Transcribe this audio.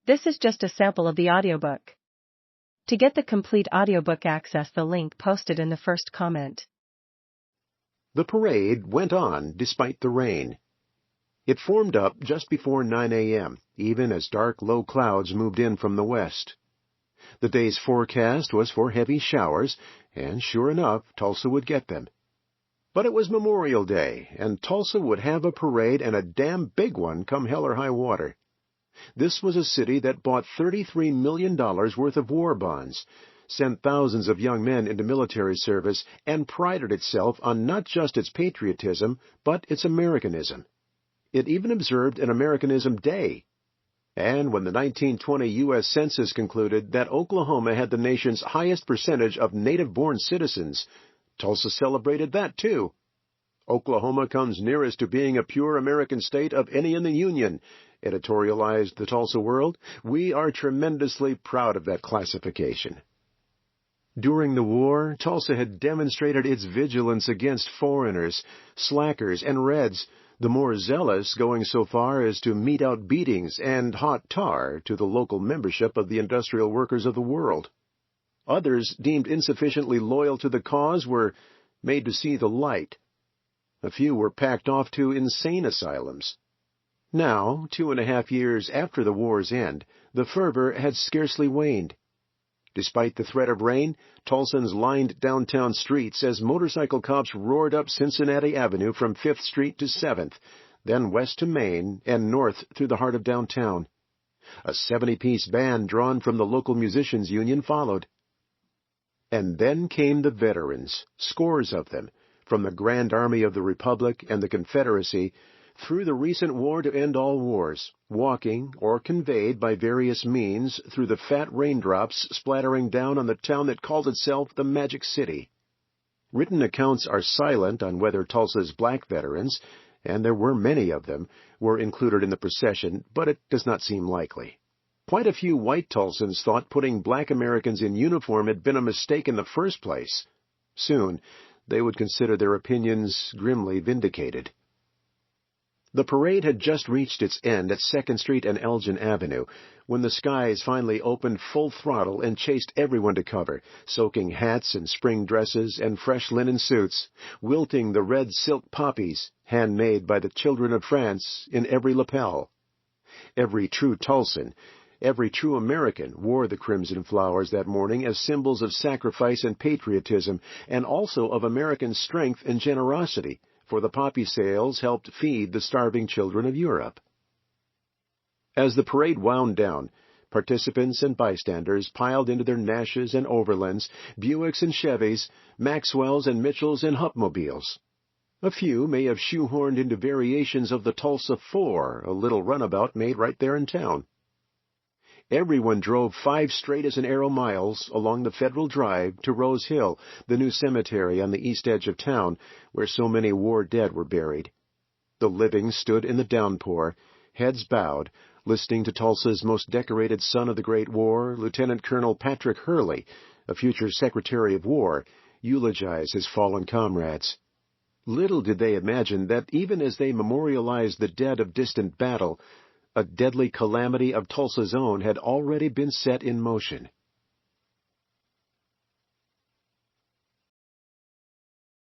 This is just a sample of the audiobook. To get the complete audiobook, access the link posted in the first comment. The parade went on despite the rain. It formed up just before 9 a.m., even as dark, low clouds moved in from the west. The day's forecast was for heavy showers, and sure enough, Tulsa would get them. But it was Memorial Day, and Tulsa would have a parade, and a damn big one, come hell or high water. This was a city that bought $33 million worth of war bonds, sent thousands of young men into military service, and prided itself on not just its patriotism, but its Americanism. It even observed an Americanism Day. And when the 1920 U.S. Census concluded that Oklahoma had the nation's highest percentage of native-born citizens, Tulsa celebrated that too. Oklahoma comes nearest to being a pure American state of any in the Union, editorialized the Tulsa World. We are tremendously proud of that classification. During the war, Tulsa had demonstrated its vigilance against foreigners, slackers, and Reds, the more zealous going so far as to mete out beatings and hot tar to the local membership of the industrial workers of the world. Others, deemed insufficiently loyal to the cause, were made to see the light. A few were packed off to insane asylums. Now, 2.5 years after the war's end, the fervor had scarcely waned. Despite the threat of rain, Tulsans lined downtown streets as motorcycle cops roared up Cincinnati Avenue from 5th Street to 7th, then west to Main and north through the heart of downtown. A 70-piece band drawn from the local musicians' union followed. And then came the veterans, scores of them, from the Grand Army of the Republic and the Confederacy, through the recent war to end all wars, walking or conveyed by various means through the fat raindrops splattering down on the town that called itself the Magic City. Written accounts are silent on whether Tulsa's black veterans, and there were many of them, were included in the procession, but it does not seem likely. Quite a few white Tulsans thought putting black Americans in uniform had been a mistake in the first place. Soon, they would consider their opinions grimly vindicated. The parade had just reached its end at 2nd Street and Elgin Avenue, when the skies finally opened full throttle and chased everyone to cover, soaking hats and spring dresses and fresh linen suits, wilting the red silk poppies, handmade by the children of France, in every lapel. Every true Tulsan, every true American, wore the crimson flowers that morning as symbols of sacrifice and patriotism, and also of American strength and generosity, for the poppy sales helped feed the starving children of Europe. As the parade wound down, participants and bystanders piled into their Nashes and Overlands, Buicks and Chevys, Maxwells and Mitchells and Hupmobiles. A few may have shoehorned into variations of the Tulsa 4, a little runabout made right there in town. Everyone drove 5 straight-as-an-arrow miles along the Federal Drive to Rose Hill, the new cemetery on the east edge of town, where so many war dead were buried. The living stood in the downpour, heads bowed, listening to Tulsa's most decorated son of the Great War, Lieutenant Colonel Patrick Hurley, a future Secretary of War, eulogize his fallen comrades. Little did they imagine that even as they memorialized the dead of distant battle, a deadly calamity of Tulsa's own had already been set in motion.